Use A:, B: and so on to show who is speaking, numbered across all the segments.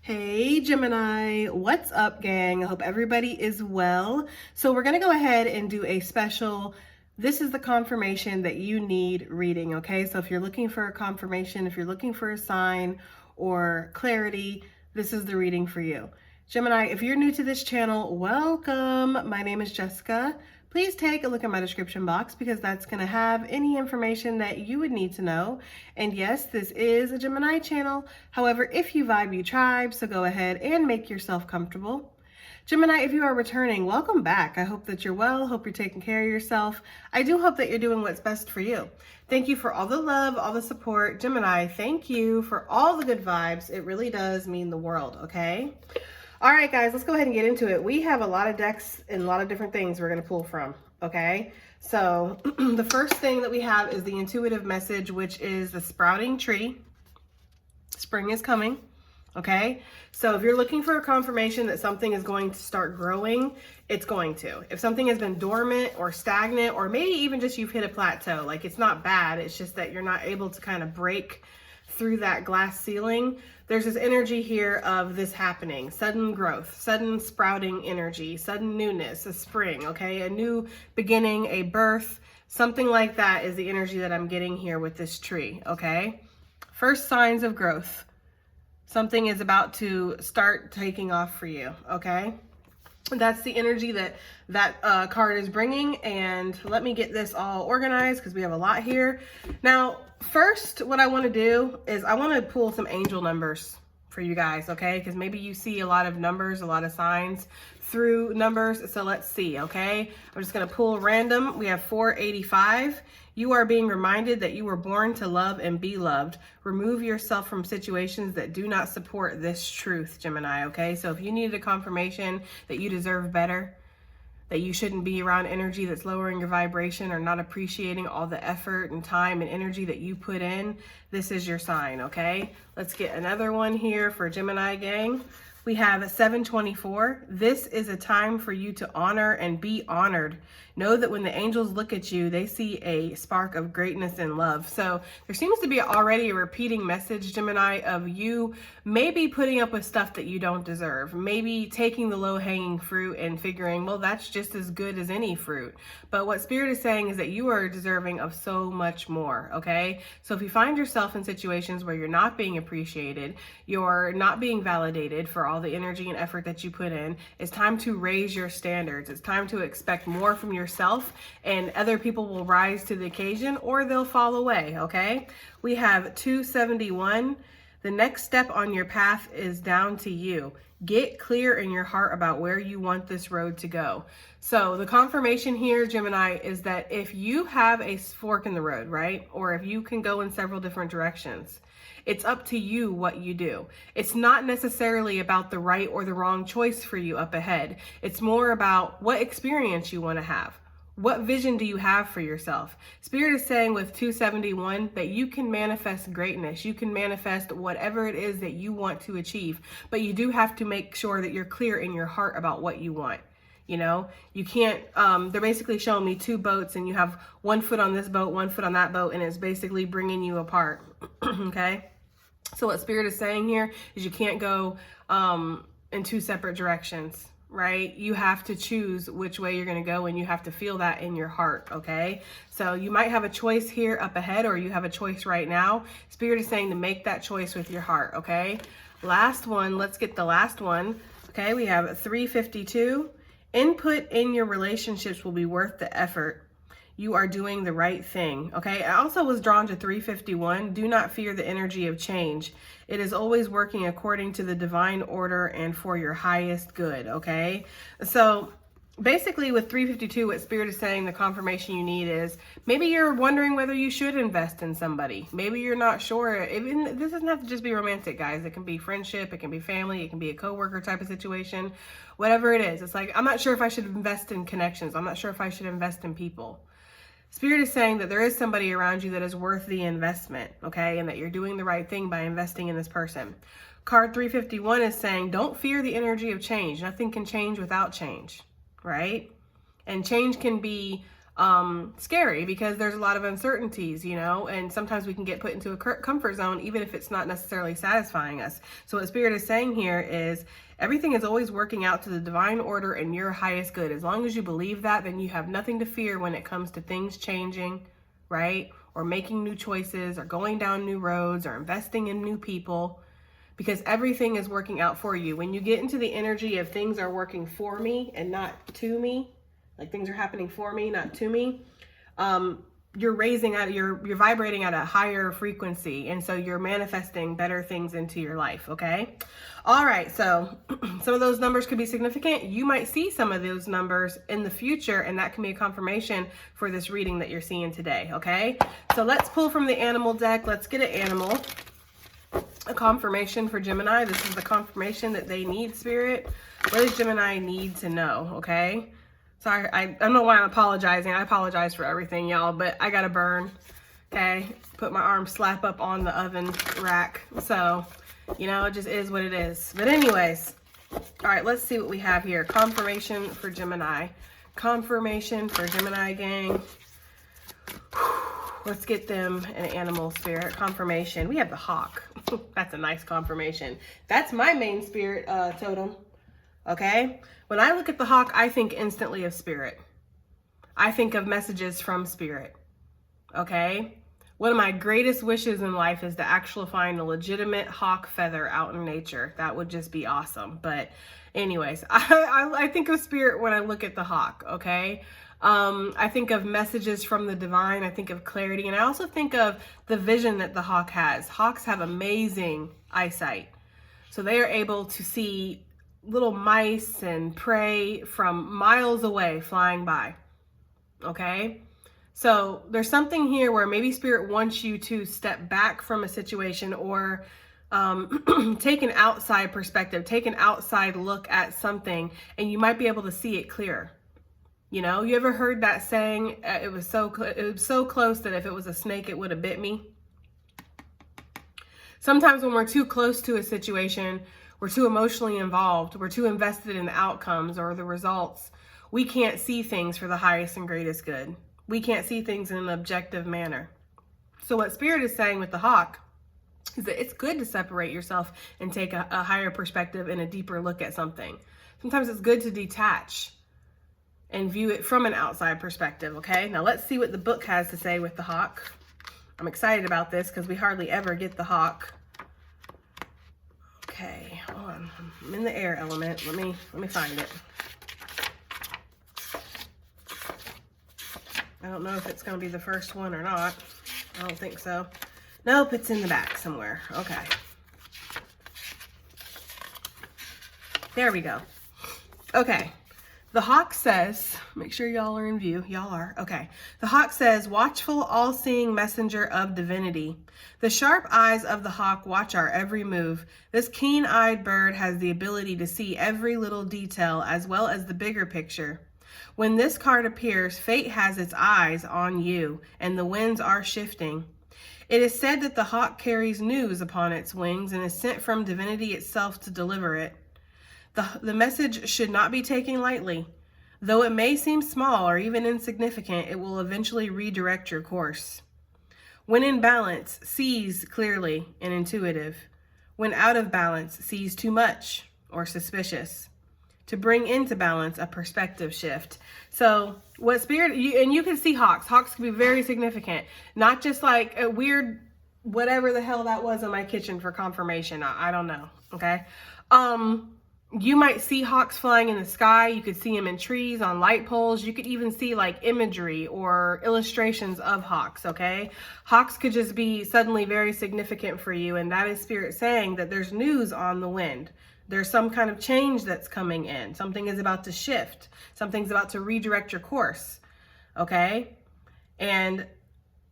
A: Hey Gemini, what's up gang? I hope everybody is well. So we're gonna go ahead and do a special, this is the confirmation that you need reading, okay? So if you're looking for a confirmation, if you're looking for a sign or clarity, this is the reading for you. Gemini, if you're new to this channel, welcome. My name is Jessica. Please take a look at my description box because that's going to have any information that you would need to know. And yes, this is a Gemini channel. However, if you vibe, you tribe, so go ahead and make yourself comfortable. Gemini, if you are returning, welcome back. I hope that you're well. Hope you're taking care of yourself. I do hope that you're doing what's best for you. Thank you for all the love, all the support. Gemini, thank you for all the good vibes. It really does mean the world, okay? All right, guys, let's go ahead and get into it. We have a lot of decks and a lot of different things we're going to pull from, okay? So the first thing that we have is the intuitive message, which is the sprouting tree. Spring is coming, okay? So if you're looking for a confirmation that something is going to start growing, it's going to. If something has been dormant or stagnant, or maybe even just you've hit a plateau, like it's not bad, it's just that you're not able to kind of break through that glass ceiling, there's this energy here of this happening, sudden growth, sudden sprouting energy, sudden newness, a spring, okay? A new beginning, a birth, something like that is the energy that I'm getting here with this tree, okay? First signs of growth. Something is about to start taking off for you, okay? That's the energy that card is bringing. And let me get this all organized because we have a lot here. Now, first, what I want to do is I want to pull some angel numbers for you guys, okay? Because maybe you see a lot of numbers, a lot of signs through numbers. So let's see, okay? I'm just going to pull random. We have 485. You are being reminded that you were born to love and be loved. Remove yourself from situations that do not support this truth, Gemini, okay? So if you needed a confirmation that you deserve better, that you shouldn't be around energy that's lowering your vibration or not appreciating all the effort and time and energy that you put in, this is your sign, okay? Let's get another one here for Gemini gang. We have 724. This is a time for you to honor and be honored. Know that when the angels look at you, they see a spark of greatness and love. So there seems to be already a repeating message, Gemini, of you maybe putting up with stuff that you don't deserve. Maybe taking the low-hanging fruit and figuring, well, that's just as good as any fruit. But what Spirit is saying is that you are deserving of so much more, okay? So if you find yourself in situations where you're not being appreciated, you're not being validated for all the energy and effort that you put in, it's time to raise your standards. It's time to expect more from yourself, and other people will rise to the occasion or they'll fall away, okay? We have 271. The next step on your path is down to you. Get clear in your heart about where you want this road to go. So the confirmation here, Gemini, is that if you have a fork in the road, right? Or if you can go in several different directions, it's up to you what you do. It's not necessarily about the right or the wrong choice for you up ahead. It's more about what experience you want to have. What vision do you have for yourself? Spirit is saying with 271 that you can manifest greatness. You can manifest whatever it is that you want to achieve, but you do have to make sure that you're clear in your heart about what you want. You know, you can't, they're basically showing me two boats and you have one foot on this boat, one foot on that boat, and it's basically bringing you apart. Okay. So what Spirit is saying here is you can't go in two separate directions, right? You have to choose which way you're going to go, and you have to feel that in your heart, okay? So you might have a choice here up ahead, or you have a choice right now. Spirit is saying to make that choice with your heart, okay? Last one, let's get the last one, okay? We have 352. Input in your relationships will be worth the effort. You are doing the right thing, okay? I also was drawn to 351. Do not fear the energy of change. It is always working according to the divine order and for your highest good, okay? So basically with 352, what Spirit is saying, the confirmation you need is maybe you're wondering whether you should invest in somebody. Maybe you're not sure. Even this doesn't have to just be romantic, guys. It can be friendship, it can be family, it can be a coworker type of situation. Whatever it is, it's like, I'm not sure if I should invest in connections. I'm not sure if I should invest in people. Spirit is saying that there is somebody around you that is worth the investment, okay? And that you're doing the right thing by investing in this person. Card 351 is saying, don't fear the energy of change. Nothing can change without change, right? And change can be scary because there's a lot of uncertainties, you know, and sometimes we can get put into a comfort zone, even if it's not necessarily satisfying us. So what Spirit is saying here is everything is always working out to the divine order and your highest good. As long as you believe that, then you have nothing to fear when it comes to things changing, right? Or making new choices or going down new roads or investing in new people, because everything is working out for you. When you get into the energy of things are working for me and not to me, like things are happening for me, not to me, you're vibrating at a higher frequency. And so you're manifesting better things into your life. Okay. All right. So some of those numbers could be significant. You might see some of those numbers in the future, and that can be a confirmation for this reading that you're seeing today. Okay. So let's pull from the animal deck. Let's get an animal, a confirmation for Gemini. This is the confirmation that they need, Spirit. What does Gemini need to know? Okay. Sorry, I don't know why I'm apologizing. I apologize for everything, y'all, but I got to burn. Okay. Put my arm slap up on the oven rack. So, you know, it just is what it is. But anyways, all right, let's see what we have here. Confirmation for Gemini. Confirmation for Gemini, gang. Let's get them an animal, Spirit. Confirmation. We have the hawk. That's a nice confirmation. That's my main spirit totem. Okay. When I look at the hawk, I think instantly of Spirit. I think of messages from Spirit. Okay. One of my greatest wishes in life is to actually find a legitimate hawk feather out in nature. That would just be awesome. But anyways, I think of Spirit when I look at the hawk. Okay. I think of messages from the divine. I think of clarity. And I also think of the vision that the hawk has. Hawks have amazing eyesight. So they are able to see little mice and prey from miles away flying by. Okay. So there's something here where maybe Spirit wants you to step back from a situation or take an outside perspective, take an outside look at something, and you might be able to see it clear. You know, you ever heard that saying, it was so close that if it was a snake, it would have bit me? Sometimes when we're too close to a situation, we're too emotionally involved, we're too invested in the outcomes or the results, we can't see things for the highest and greatest good. We can't see things in an objective manner. So what Spirit is saying with the hawk is that it's good to separate yourself and take a higher perspective and a deeper look at something. Sometimes it's good to detach and view it from an outside perspective. Okay, now let's see what the book has to say with the hawk. I'm excited about this because we hardly ever get the hawk. Okay, hold on. I'm in the air element. Let me find it. I don't know if it's going to be the first one or not. I don't think so. Nope, it's in the back somewhere. Okay. There we go. Okay. The hawk says, make sure y'all are in view. Y'all are. Okay. The hawk says, watchful, all-seeing messenger of divinity. The sharp eyes of the hawk watch our every move. This keen-eyed bird has the ability to see every little detail as well as the bigger picture. When this card appears, fate has its eyes on you, and the winds are shifting. It is said that the hawk carries news upon its wings and is sent from divinity itself to deliver it. The message should not be taken lightly. Though it may seem small or even insignificant, it will eventually redirect your course. When in balance, sees clearly and intuitive. When out of balance, sees too much or suspicious. To bring into balance a perspective shift. So what Spirit, and you can see hawks. Hawks can be very significant. Not just like a weird, whatever the hell that was in my kitchen for confirmation. I don't know. Okay. You might see hawks flying in the sky. You could see them in trees, on light poles. You could even see like imagery or illustrations of hawks, okay? Hawks could just be suddenly very significant for you, and that is Spirit saying that there's news on the wind. There's some kind of change that's coming in. Something is about to shift. Something's about to redirect your course, okay? And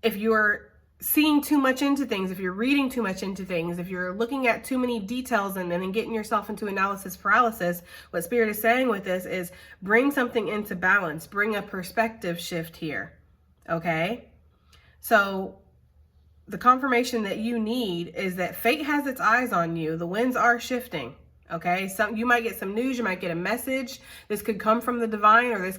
A: if you're seeing too much into things, if you're reading too much into things, if you're looking at too many details and then getting yourself into analysis paralysis, what Spirit is saying with this is bring something into balance, bring a perspective shift here, okay? So the confirmation that you need is that fate has its eyes on you. The winds are shifting, Okay, you might get some news, you might get a message. This could come from the divine, or this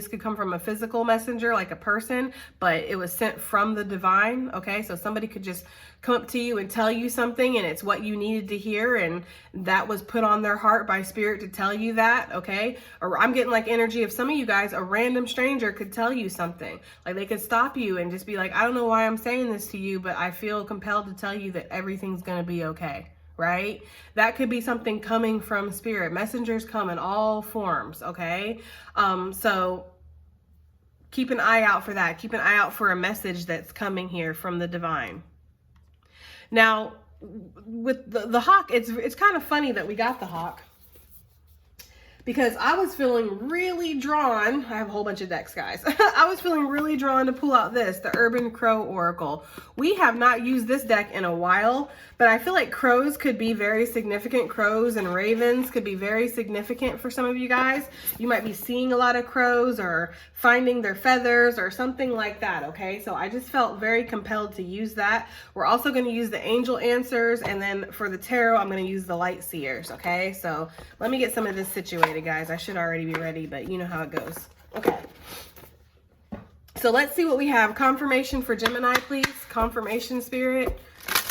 A: could come from a physical messenger, like a person, but it was sent from the divine. Okay, so somebody could just come up to you and tell you something, and it's what you needed to hear, and that was put on their heart by spirit to tell you that. Okay, or I'm getting like energy of some of you guys, a random stranger could tell you something, like they could stop you and just be like, I don't know why I'm saying this to you, but I feel compelled to tell you that everything's going to be okay. Right? That could be something coming from spirit. Messengers come in all forms. Okay, so keep an eye out for that. Keep an eye out for a message that's coming here from the divine. Now, with the hawk, it's kind of funny that we got the hawk, because I was feeling really drawn. I have a whole bunch of decks, guys. I was feeling really drawn to pull out the Urban Crow Oracle. We have not used this deck in a while, but I feel like crows could be very significant. Crows and ravens could be very significant for some of you guys. You might be seeing a lot of crows or finding their feathers or something like that, okay? So I just felt very compelled to use that. We're also going to use the angel answers, and then for the tarot, I'm going to use the light seers, okay? So let me get some of this situated, guys. I should already be ready, but you know how it goes. Okay. So let's see what we have. Confirmation for Gemini, please. Confirmation, Spirit.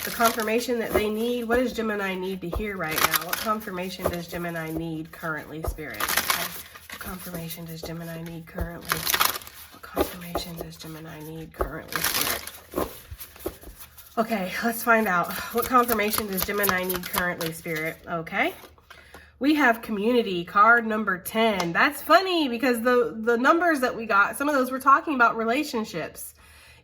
A: The confirmation that they need. What does Gemini need to hear right now? What confirmation does Gemini need currently, Spirit? Okay. What confirmation does Gemini need currently? What confirmation does Gemini need currently, Spirit? Okay, let's find out. What confirmation does Gemini need currently, Spirit? Okay. We have community, card number 10. That's funny because the numbers that we got, some of those were talking about relationships.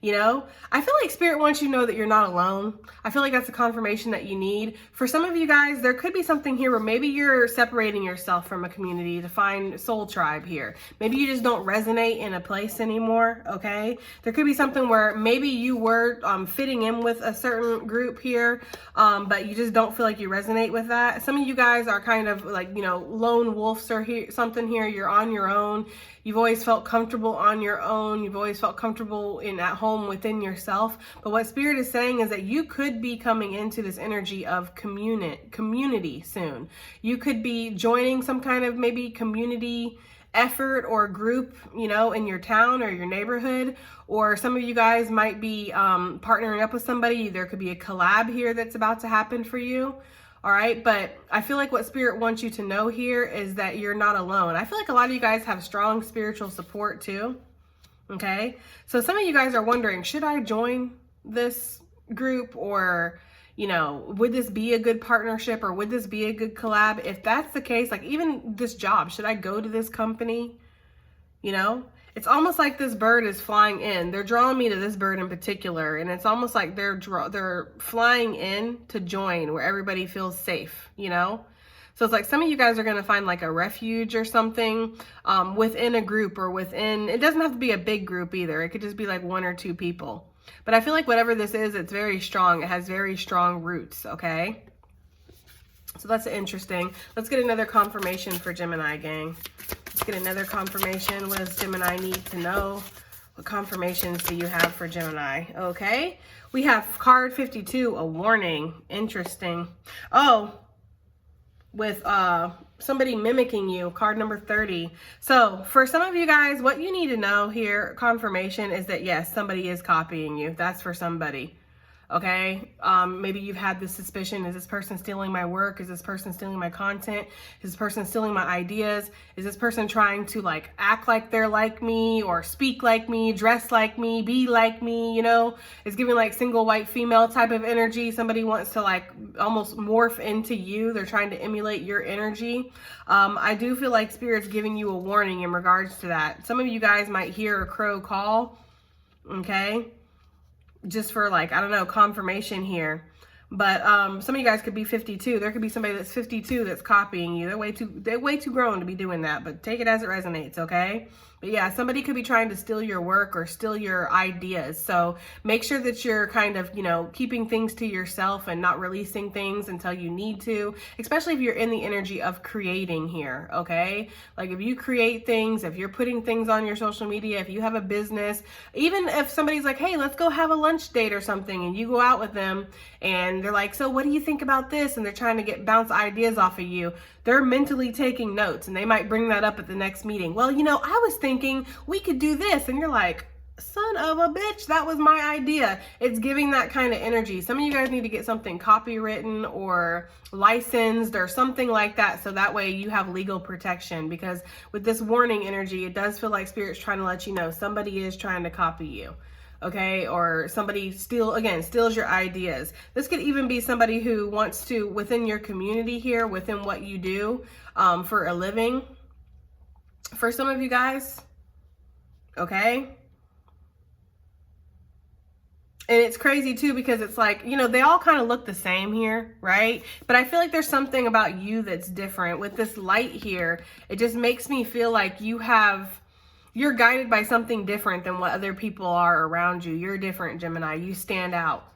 A: You know, I feel like Spirit wants you to know that you're not alone. I feel like that's a confirmation that you need. For some of you guys, there could be something here where maybe you're separating yourself from a community to find soul tribe here. Maybe you just don't resonate in a place anymore, okay? There could be something where maybe you were fitting in with a certain group here, but you just don't feel like you resonate with that. Some of you guys are kind of like, you know, lone wolves or something here. You're on your own. You've always felt comfortable on your own. You've always felt comfortable at home within yourself. But what Spirit is saying is that you could be coming into this energy of community soon. You could be joining some kind of maybe community effort or group, you know, in your town or your neighborhood. Or some of you guys might be partnering up with somebody. There could be a collab here that's about to happen for you. All right, but I feel like what Spirit wants you to know here is that you're not alone. I feel like a lot of you guys have strong spiritual support too, okay? So some of you guys are wondering, should I join this group, or, you know, would this be a good partnership, or would this be a good collab? If that's the case, like even this job, should I go to this company? You know? It's almost like this bird is flying in. They're drawing me to this bird in particular, and it's almost like they're flying in to join where everybody feels safe, you know? So it's like some of you guys are going to find like a refuge or something within a group, or within, it doesn't have to be a big group either. It could just be like 1 or 2 people. But I feel like whatever this is, it's very strong. It has very strong roots, okay? So that's interesting. Let's get another confirmation for Gemini, gang. Let's get another confirmation. What does Gemini need to know? What confirmations do you have for Gemini? Okay. We have card 52, a warning. Interesting. Oh, with somebody mimicking you, card number 30. So for some of you guys, what you need to know here, confirmation, is that yes, somebody is copying you. That's for somebody. Okay, maybe you've had this suspicion, is this person stealing my work? Is this person stealing my content? Is this person stealing my ideas? Is this person trying to like act like they're like me, or speak like me, dress like me, be like me, you know? It's giving like single white female type of energy. Somebody wants to like almost morph into you. They're trying to emulate your energy. I do feel like Spirit's giving you a warning in regards to that. Some of you guys might hear a crow call, okay? Just for like, I don't know, confirmation here. But some of you guys could be 52. There could be somebody that's 52 that's copying you. They're way too grown to be doing that, but take it as it resonates, okay? But yeah, somebody could be trying to steal your work or steal your ideas. So make sure that you're kind of, you know, keeping things to yourself and not releasing things until you need to, especially if you're in the energy of creating here, okay? Like if you create things, if you're putting things on your social media, if you have a business, even if somebody's like, hey, let's go have a lunch date or something, and you go out with them and they're like, so what do you think about this? And they're trying to bounce ideas off of you. They're mentally taking notes, and they might bring that up at the next meeting. Well, you know, I was thinking we could do this. And you're like, son of a bitch, that was my idea. It's giving that kind of energy. Some of you guys need to get something copywritten or licensed or something like that, so that way you have legal protection, because with this warning energy, it does feel like Spirit's trying to let you know somebody is trying to copy you. Okay, or somebody steals your ideas. This could even be somebody who wants to, within your community here, within what you do for a living, for some of you guys, okay? And it's crazy too, because it's like, you know, they all kind of look the same here, right? But I feel like there's something about you that's different. With this light here, it just makes me feel like you're guided by something different than what other people are around you. You're different, Gemini. You stand out.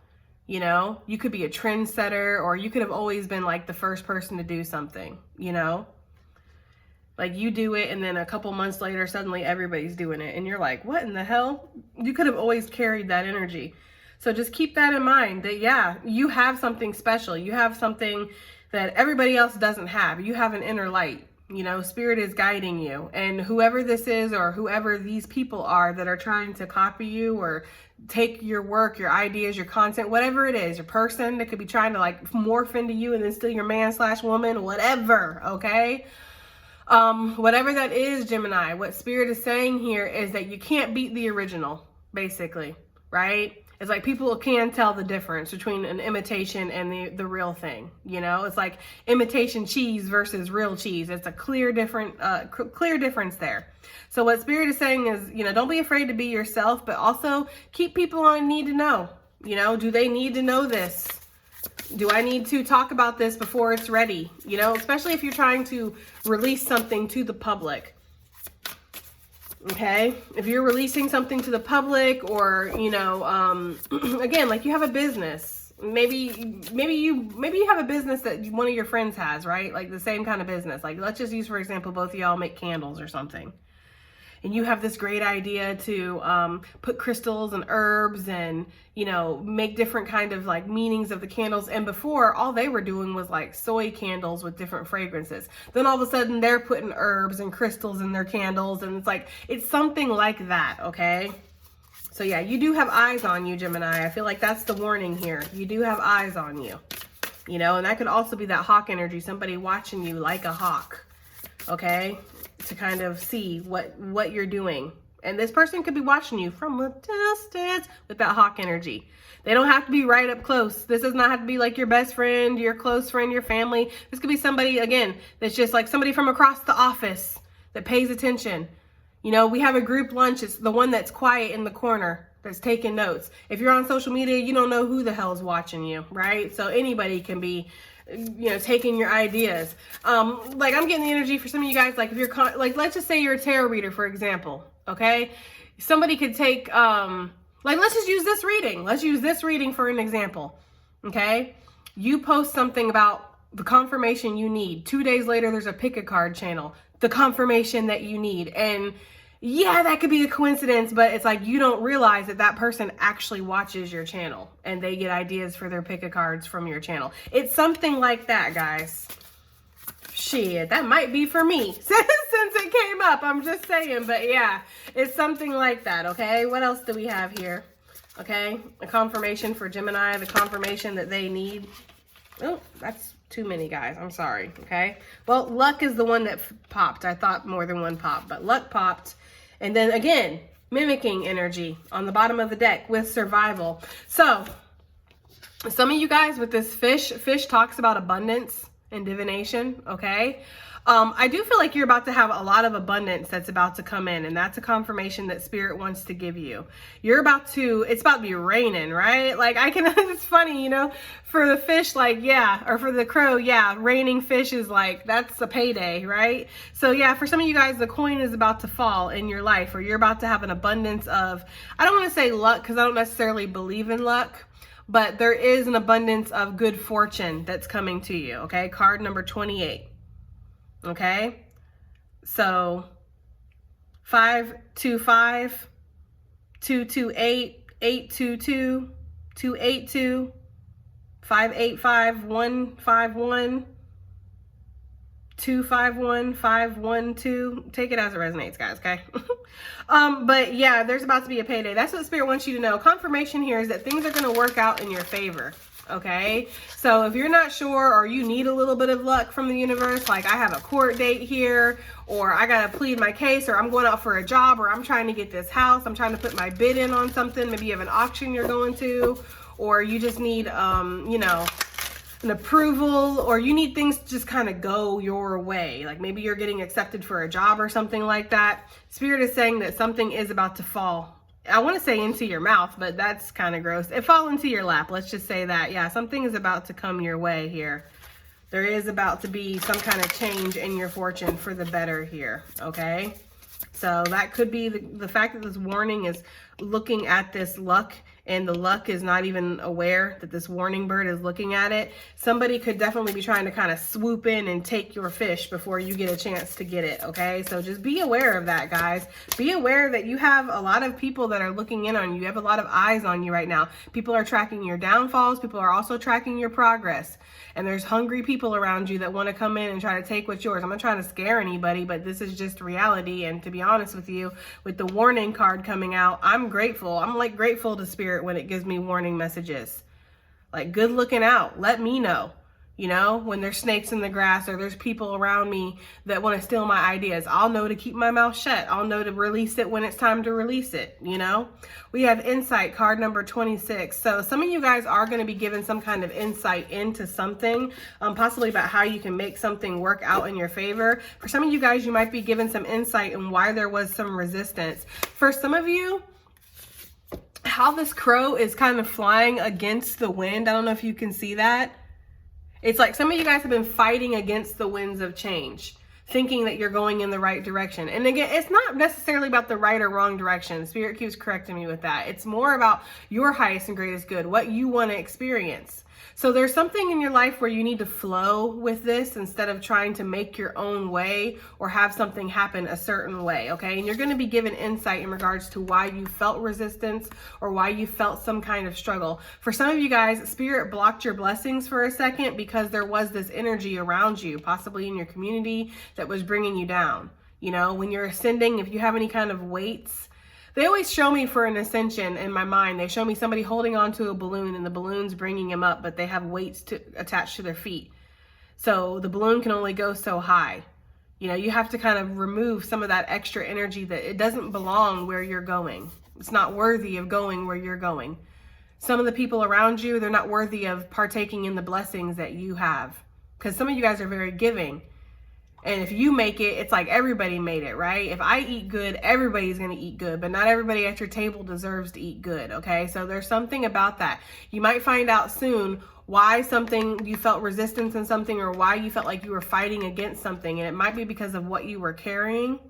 A: You know, you could be a trendsetter, or you could have always been like the first person to do something, you know? Like you do it, and then a couple months later, suddenly everybody's doing it. And you're like, what in the hell? You could have always carried that energy. So just keep that in mind, that yeah, you have something special. You have something that everybody else doesn't have. You have an inner light. You know, Spirit is guiding you, and whoever this is, or whoever these people are that are trying to copy you or take your work, your ideas, your content, whatever it is, your person that could be trying to like morph into you and then steal your man/woman, whatever, okay? Whatever that is, Gemini, what Spirit is saying here is that you can't beat the original, basically, right? It's like people can tell the difference between an imitation and the real thing. You know, it's like imitation cheese versus real cheese. It's a clear difference there. So what Spirit is saying is, you know, don't be afraid to be yourself, but also keep people on need to know. You know, do they need to know this? Do I need to talk about this before it's ready? You know, especially if you're trying to release something to the public. Okay, if you're releasing something to the public, or, you know, again, like you have a business, maybe you have a business that one of your friends has, right? Like the same kind of business. Like let's just use, for example, both of y'all make candles or something. And you have this great idea to put crystals and herbs and, you know, make different kind of like meanings of the candles. And before, all they were doing was like soy candles with different fragrances. Then all of a sudden they're putting herbs and crystals in their candles. And it's like, it's something like that, okay? So yeah, you do have eyes on you, Gemini. I feel like that's the warning here. You do have eyes on you, you know, and that could also be that hawk energy, somebody watching you like a hawk, okay? To kind of see what you're doing. And this person could be watching you from a distance with that hawk energy. They don't have to be right up close. This does not have to be like your best friend, your close friend, your family. This could be somebody, again, that's just like somebody from across the office that pays attention. You know, we have a group lunch. It's the one that's quiet in the corner that's taking notes. If you're on social media, you don't know who the hell is watching you, right? So anybody can be, you know, taking your ideas. Like I'm getting the energy for some of you guys, like if you're like, let's just say you're a tarot reader, for example, okay? Somebody could take, like, let's just use this reading. Let's use this reading for an example, okay? You post something about the confirmation you need. 2 days later, there's a pick a card channel, the confirmation that you need. And yeah, that could be a coincidence, but it's like you don't realize that that person actually watches your channel and they get ideas for their pick a cards from your channel. It's something like that, guys. Shit, that might be for me since it came up. I'm just saying, but yeah, it's something like that, okay? What else do we have here? Okay, a confirmation for Gemini, the confirmation that they need. Oh, that's too many, guys. I'm sorry, okay? Well, luck is the one that popped. I thought more than one popped, but luck popped. And then again, mimicking energy on the bottom of the deck with survival. So some of you guys with this fish talks about abundance, and divination, okay? I do feel like you're about to have a lot of abundance that's about to come in, and that's a confirmation that Spirit wants to give you. It's about to be raining, right? Like it's funny, you know, for the fish, like, yeah, or for the crow, yeah, raining fish is like, that's a payday, right? So yeah, for some of you guys, the coin is about to fall in your life, or you're about to have an abundance of, I don't want to say luck, because I don't necessarily believe in luck, but there is an abundance of good fortune that's coming to you, okay? Card number 28, okay? So 525, 228, 822, 282, 585, 151, 251, 512. Take it as it resonates, guys, okay? But yeah, there's about to be a payday. That's what Spirit wants you to know. Confirmation here is that things are going to work out in your favor, okay? So if you're not sure, or you need a little bit of luck from the universe, like I have a court date here, or I got to plead my case, or I'm going out for a job, or I'm trying to get this house, I'm trying to put my bid in on something, maybe you have an auction you're going to, or you just need, you know, an approval, or you need things to just kind of go your way. Like maybe you're getting accepted for a job or something like that. Spirit is saying that something is about to fall. I want to say into your mouth, but that's kind of gross. It fall into your lap. Let's just say that. Yeah, something is about to come your way here. There is about to be some kind of change in your fortune for the better here, okay? So that could be the fact that this warning is looking at this luck, and the luck is not even aware that this warning bird is looking at it. Somebody could definitely be trying to kind of swoop in and take your fish before you get a chance to get it, okay? So just be aware of that, guys. Be aware that you have a lot of people that are looking in on you. You have a lot of eyes on you right now. People are tracking your downfalls. People are also tracking your progress. And there's hungry people around you that want to come in and try to take what's yours. I'm not trying to scare anybody, but this is just reality. And to be honest with you, with the warning card coming out, I'm grateful. I'm like grateful to Spirit when it gives me warning messages. Like, good looking out. Let me know. You know, when there's snakes in the grass, or there's people around me that want to steal my ideas, I'll know to keep my mouth shut. I'll know to release it when it's time to release it, you know? We have insight, card number 26. So some of you guys are going to be given some kind of insight into something, possibly about how you can make something work out in your favor. For some of you guys, you might be given some insight in why there was some resistance. For some of you, how this crow is kind of flying against the wind. I don't know if you can see that. It's like some of you guys have been fighting against the winds of change, thinking that you're going in the right direction. And again, it's not necessarily about the right or wrong direction. Spirit keeps correcting me with that. It's more about your highest and greatest good, what you want to experience. So there's something in your life where you need to flow with this instead of trying to make your own way or have something happen a certain way, okay? And you're going to be given insight in regards to why you felt resistance or why you felt some kind of struggle. For some of you guys, Spirit blocked your blessings for a second because there was this energy around you, possibly in your community, that was bringing you down. You know, when you're ascending, if you have any kind of weights, they always show me for an ascension in my mind. They show me somebody holding onto a balloon and the balloon's bringing them up, but they have weights attached to their feet. So the balloon can only go so high. You know, you have to kind of remove some of that extra energy that it doesn't belong where you're going. It's not worthy of going where you're going. Some of the people around you, they're not worthy of partaking in the blessings that you have. Because some of you guys are very giving. And if you make it, it's like everybody made it, right? If I eat good, everybody's going to eat good, but not everybody at your table deserves to eat good, okay? So there's something about that. You might find out soon why you felt resistance in something, or why you felt like you were fighting against something. And it might be because of what you were carrying,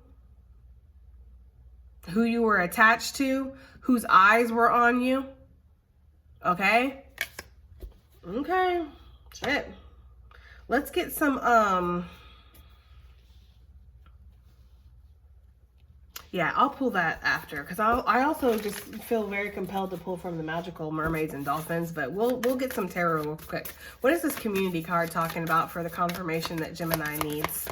A: who you were attached to, whose eyes were on you, okay? Okay, shit. Let's get some, yeah, I'll pull that after, because I also just feel very compelled to pull from the magical mermaids and dolphins, but we'll get some tarot real quick. What is this community card talking about for the confirmation that Gemini needs?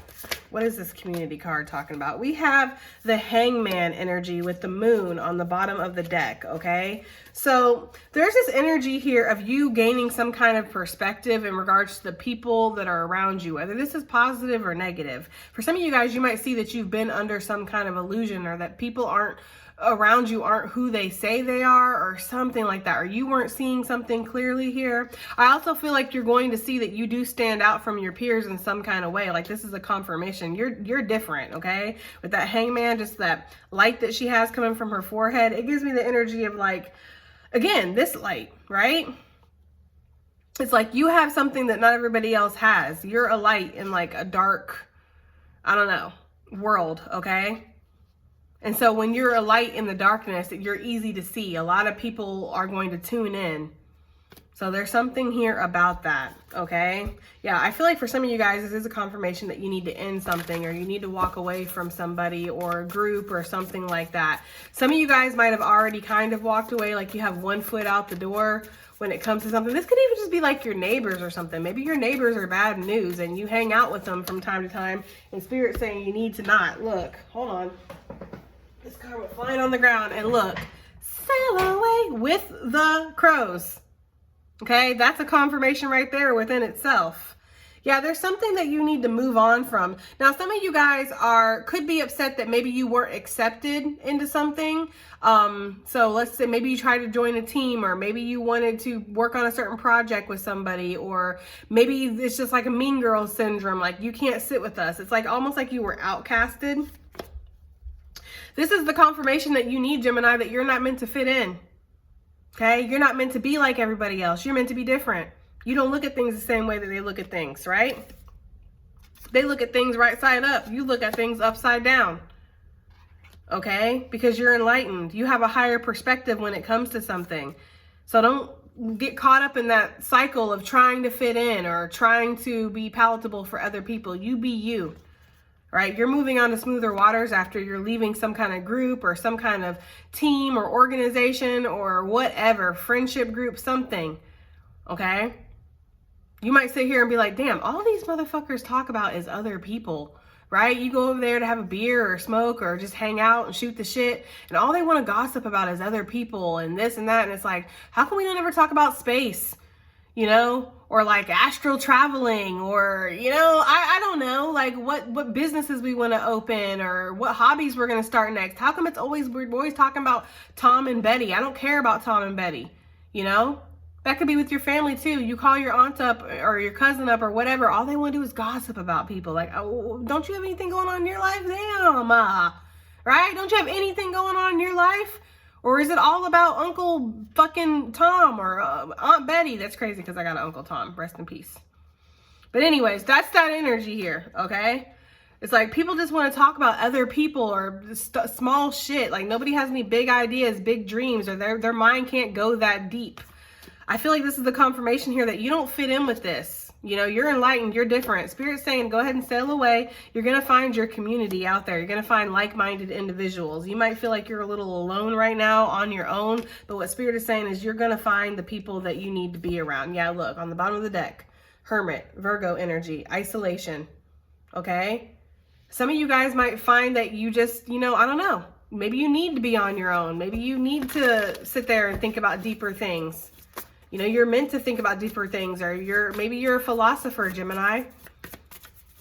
A: What is this community card talking about? We have the hangman energy with the moon on the bottom of the deck, okay? So there's this energy here of you gaining some kind of perspective in regards to the people that are around you, whether this is positive or negative. For some of you guys, you might see that you've been under some kind of illusion, or that people aren't around you aren't who they say they are, or something like that, or you weren't seeing something clearly here. I also feel like you're going to see that you do stand out from your peers in some kind of way. Like this is a confirmation. You're different, okay? With that hangman, just that light that she has coming from her forehead, it gives me the energy of like, again, this light, right? It's like you have something that not everybody else has. You're a light in like a dark, I don't know, world, okay? And so when you're a light in the darkness, you're easy to see. A lot of people are going to tune in. So there's something here about that, okay? Yeah, I feel like for some of you guys, this is a confirmation that you need to end something, or you need to walk away from somebody or a group or something like that. Some of you guys might have already kind of walked away, like you have one foot out the door when it comes to something. This could even just be like your neighbors or something. Maybe your neighbors are bad news and you hang out with them from time to time, and Spirit's saying you need to not. Look, hold on. This card went flying on the ground, and look, sail away with the crows. Okay, that's a confirmation right there within itself. Yeah, there's something that you need to move on from. Now, some of you guys could be upset that maybe you weren't accepted into something. So let's say maybe you tried to join a team, or maybe you wanted to work on a certain project with somebody, or maybe it's just like a mean girl syndrome, like you can't sit with us. It's like almost like you were outcasted. This is the confirmation that you need, Gemini, that you're not meant to fit in. Okay? You're not meant to be like everybody else. You're meant to be different. You don't look at things the same way that they look at things, right? They look at things right side up. You look at things upside down. Okay? Because you're enlightened. You have a higher perspective when it comes to something. So don't get caught up in that cycle of trying to fit in or trying to be palatable for other people. You be you. Right? You're moving on to smoother waters after you're leaving some kind of group or some kind of team or organization or whatever, friendship group, something. Okay? You might sit here and be like, damn, all these motherfuckers talk about is other people, right? You go over there to have a beer or smoke or just hang out and shoot the shit, and all they want to gossip about is other people and this and that. And it's like, how come we don't ever talk about space? You know, or like astral traveling, or, you know, I don't know, like what businesses we want to open or what hobbies we're going to start next. How come it's always, we're always talking about Tom and Betty? I don't care about Tom and Betty, you know? That could be with your family too. You call your aunt up or your cousin up or whatever. All they want to do is gossip about people. Like, oh, don't you have anything going on in your life? Damn, right? Don't you have anything going on in your life? Or is it all about Uncle fucking Tom or Aunt Betty? That's crazy because I got an Uncle Tom. Rest in peace. But anyways, that's that energy here, okay? It's like people just want to talk about other people or small shit. Like nobody has any big ideas, big dreams, or their mind can't go that deep. I feel like this is the confirmation here that you don't fit in with this. You know, you're enlightened, you're different. Spirit's saying, go ahead and sail away. You're going to find your community out there. You're going to find like-minded individuals. You might feel like you're a little alone right now on your own, but what Spirit is saying is you're going to find the people that you need to be around. Yeah, look, on the bottom of the deck, Hermit, Virgo energy, isolation, okay? Some of you guys might find that you just, you know, I don't know. Maybe you need to be on your own. Maybe you need to sit there and think about deeper things. You know, you're meant to think about deeper things, or maybe you're a philosopher, Gemini.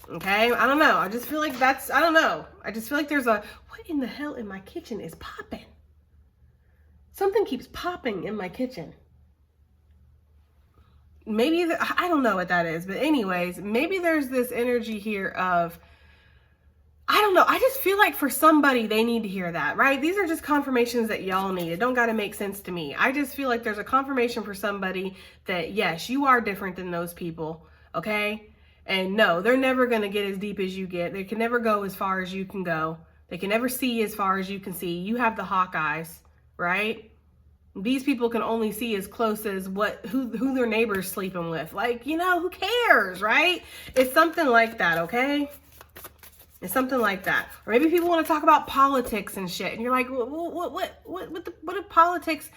A: Okay, I don't know. I just feel like I don't know. I just feel like there's what in the hell in my kitchen is popping? Something keeps popping in my kitchen. Maybe, I don't know what that is, but anyways, maybe there's this energy here of, I don't know. I just feel like for somebody, they need to hear that, right? These are just confirmations that y'all need. It don't got to make sense to me. I just feel like there's a confirmation for somebody that, yes, you are different than those people, okay? And no, they're never going to get as deep as you get. They can never go as far as you can go. They can never see as far as you can see. You have the hawk eyes, right? These people can only see as close as who their neighbor's sleeping with. Like, you know, who cares, right? It's something like that, okay? It's something like that. Or maybe people want to talk about politics and shit. And you're like, what if politics?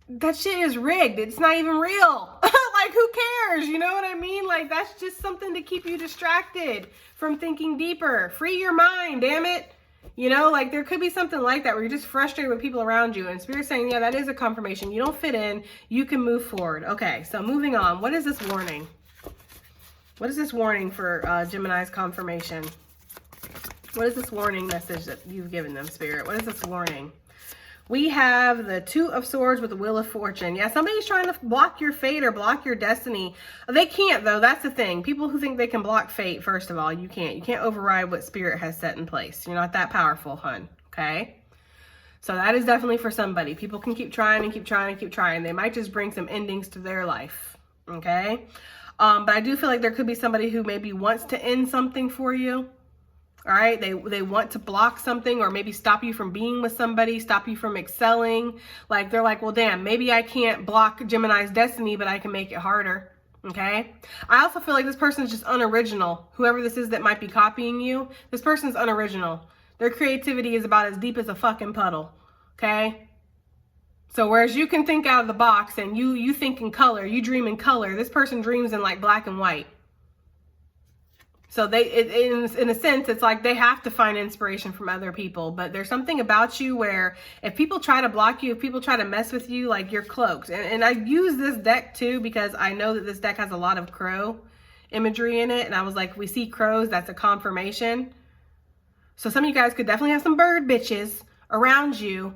A: That shit is rigged. It's not even real. Like, who cares? You know what I mean? Like, that's just something to keep you distracted from thinking deeper. Free your mind, damn it. You know, like there could be something like that where you're just frustrated with people around you. And Spirit's saying, yeah, that is a confirmation. You don't fit in. You can move forward. Okay, so moving on. What is this warning? What is this warning for Gemini's confirmation? What is this warning message that you've given them, Spirit? What is this warning? We have the Two of Swords with the Wheel of Fortune. Yeah, somebody's trying to block your fate or block your destiny. They can't, though. That's the thing. People who think they can block fate, first of all, you can't. You can't override what Spirit has set in place. You're not that powerful, hun. Okay? So that is definitely for somebody. People can keep trying and keep trying and keep trying. They might just bring some endings to their life. Okay? But I do feel like there could be somebody who maybe wants to end something for you. All right, they want to block something or maybe stop you from being with somebody, stop you from excelling. Like they're like, well, damn, maybe I can't block Gemini's destiny, but I can make it harder. Okay. I also feel like this person is just unoriginal. Whoever this is that might be copying you, this person's unoriginal. Their creativity is about as deep as a fucking puddle. Okay. So whereas you can think out of the box and you think in color, you dream in color, this person dreams in like black and white. So in a sense, it's like they have to find inspiration from other people. But there's something about you where if people try to block you, if people try to mess with you, like you're cloaked. And I use this deck too because I know that this deck has a lot of crow imagery in it. And I was like, we see crows, that's a confirmation. So some of you guys could definitely have some bird bitches around you,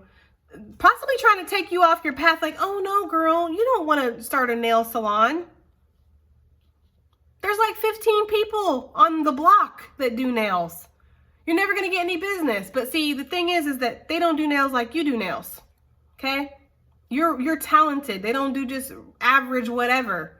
A: possibly trying to take you off your path. Like, oh no, girl, you don't want to start a nail salon. There's like 15 people on the block that do nails. You're never going to get any business. But see, the thing is that they don't do nails like you do nails. Okay? You're talented. They don't do just average whatever.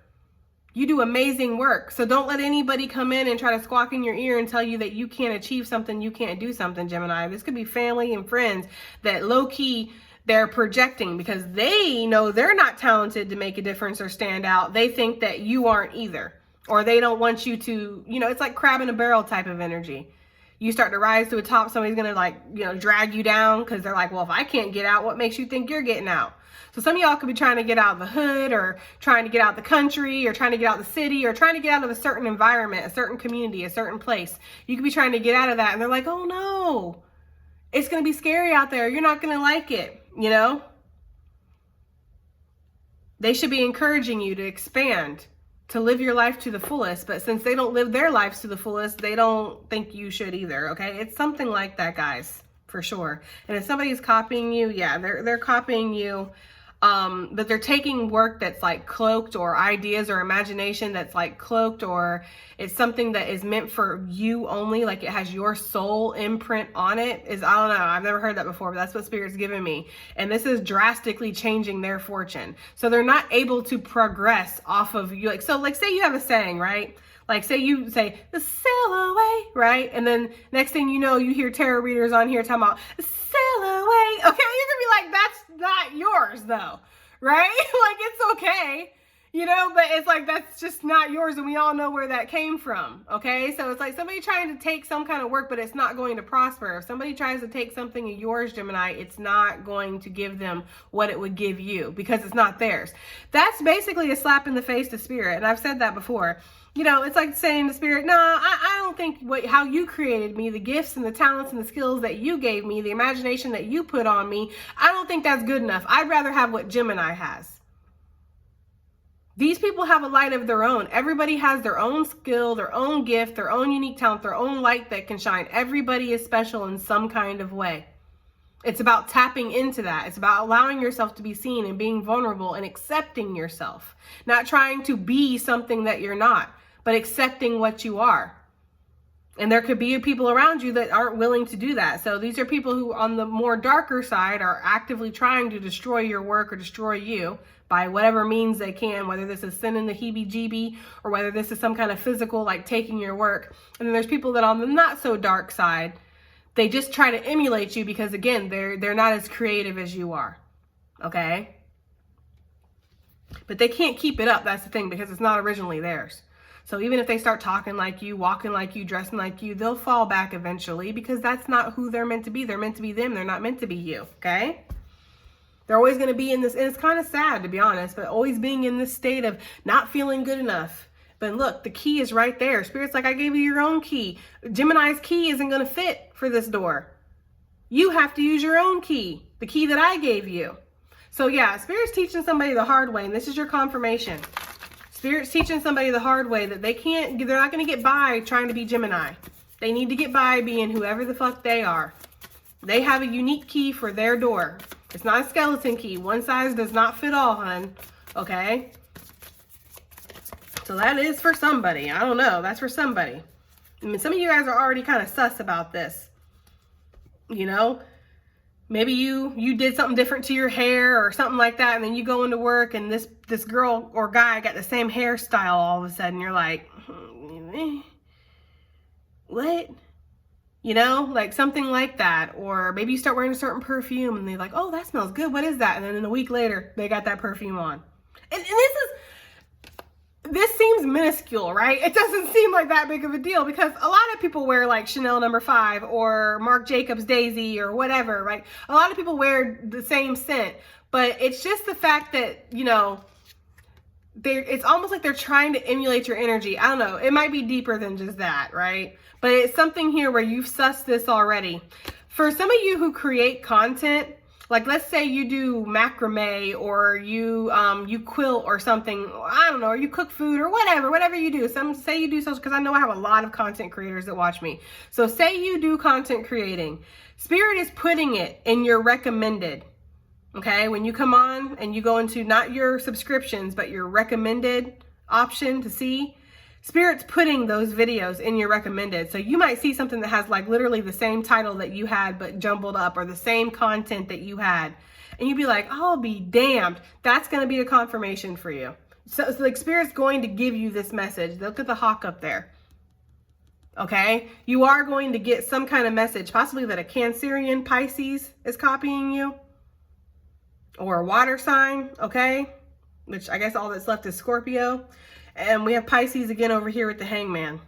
A: You do amazing work. So don't let anybody come in and try to squawk in your ear and tell you that you can't achieve something, you can't do something, Gemini. This could be family and friends that low-key they're projecting because they know they're not talented to make a difference or stand out. They think that you aren't either. Or they don't want you to, you know, it's like crab in a barrel type of energy. You start to rise to a top, somebody's going to like, you know, drag you down because they're like, well, if I can't get out, what makes you think you're getting out? So some of y'all could be trying to get out of the hood or trying to get out the country or trying to get out the city or trying to get out of a certain environment, a certain community, a certain place. You could be trying to get out of that and they're like, oh no, it's going to be scary out there. You're not going to like it, you know? They should be encouraging you to expand, to live your life to the fullest, but since they don't live their lives to the fullest, they don't think you should either, okay? It's something like that, guys, for sure. And if somebody's copying you, yeah, they're copying you, but they're taking work that's like cloaked or ideas or imagination that's like cloaked or it's something that is meant for you only, like it has your soul imprint on it. I don't know, I've never heard that before, but that's what Spirit's given me. And this is drastically changing their fortune. So they're not able to progress off of you. Like, so like say you have a saying, right? Like say you say, the sail away, right? And then next thing you know, you hear tarot readers on here talking about sail away. Okay, you're gonna be like, that's not yours though, right? Like it's okay, you know, but it's like, that's just not yours. And we all know where that came from. Okay. So it's like somebody trying to take some kind of work, but it's not going to prosper. If somebody tries to take something of yours, Gemini, it's not going to give them what it would give you because it's not theirs. That's basically a slap in the face to Spirit. And I've said that before. You know, it's like saying to Spirit, no, I don't think how you created me, the gifts and the talents and the skills that you gave me, the imagination that you put on me, I don't think that's good enough. I'd rather have what Gemini has. These people have a light of their own. Everybody has their own skill, their own gift, their own unique talent, their own light that can shine. Everybody is special in some kind of way. It's about tapping into that. It's about allowing yourself to be seen and being vulnerable and accepting yourself. Not trying to be something that you're not, but accepting what you are. And there could be people around you that aren't willing to do that. So these are people who on the more darker side are actively trying to destroy your work or destroy you by whatever means they can, whether this is sending the heebie-jeebie or whether this is some kind of physical, like taking your work. And then there's people that on the not so dark side, they just try to emulate you because again, they're not as creative as you are. Okay? But they can't keep it up, that's the thing, because it's not originally theirs. So even if they start talking like you, walking like you, dressing like you, they'll fall back eventually because that's not who they're meant to be. They're meant to be them. They're not meant to be you, okay? They're always going to be in this, and it's kind of sad to be honest, but always being in this state of not feeling good enough. But look, the key is right there. Spirit's like, I gave you your own key. Gemini's key isn't going to fit for this door. You have to use your own key, the key that I gave you. So yeah, Spirit's teaching somebody the hard way, and this is your confirmation. Spirit's teaching somebody the hard way that they're not going to get by trying to be Gemini. They need to get by being whoever the fuck they are. They have a unique key for their door. It's not a skeleton key. One size does not fit all, hun. Okay? So that is for somebody. I don't know. That's for somebody. I mean, some of you guys are already kind of sus about this. You know? Maybe you did something different to your hair or something like that, and then you go into work and this girl or guy got the same hairstyle all of a sudden. You're like, what? You know, like something like that. Or maybe you start wearing a certain perfume and they're like, oh, that smells good. What is that? And then a week later, they got that perfume on. And this seems minuscule, right? It doesn't seem like that big of a deal because a lot of people wear like Chanel No. 5 or Marc Jacobs Daisy or whatever, right? A lot of people wear the same scent, but it's just the fact that, you know, it's almost like they're trying to emulate your energy. I don't know. It might be deeper than just that, right? But it's something here where you've sussed this already. For some of you who create content, like let's say you do macrame or you quilt or something, I don't know, or you cook food or whatever you do. Say you do social, because I know I have a lot of content creators that watch me. So say you do content creating. Spirit is putting it in your recommended. Okay, when you come on and you go into not your subscriptions, but your recommended option to see, Spirit's putting those videos in your recommended. So you might see something that has like literally the same title that you had, but jumbled up, or the same content that you had. And you'd be like, I'll be damned. That's going to be a confirmation for you. So like Spirit's going to give you this message. Look at the hawk up there. Okay, you are going to get some kind of message, possibly that a Cancerian Pisces is copying you. Or a water sign, okay? Which I guess all that's left is Scorpio. And we have Pisces again over here with the Hangman.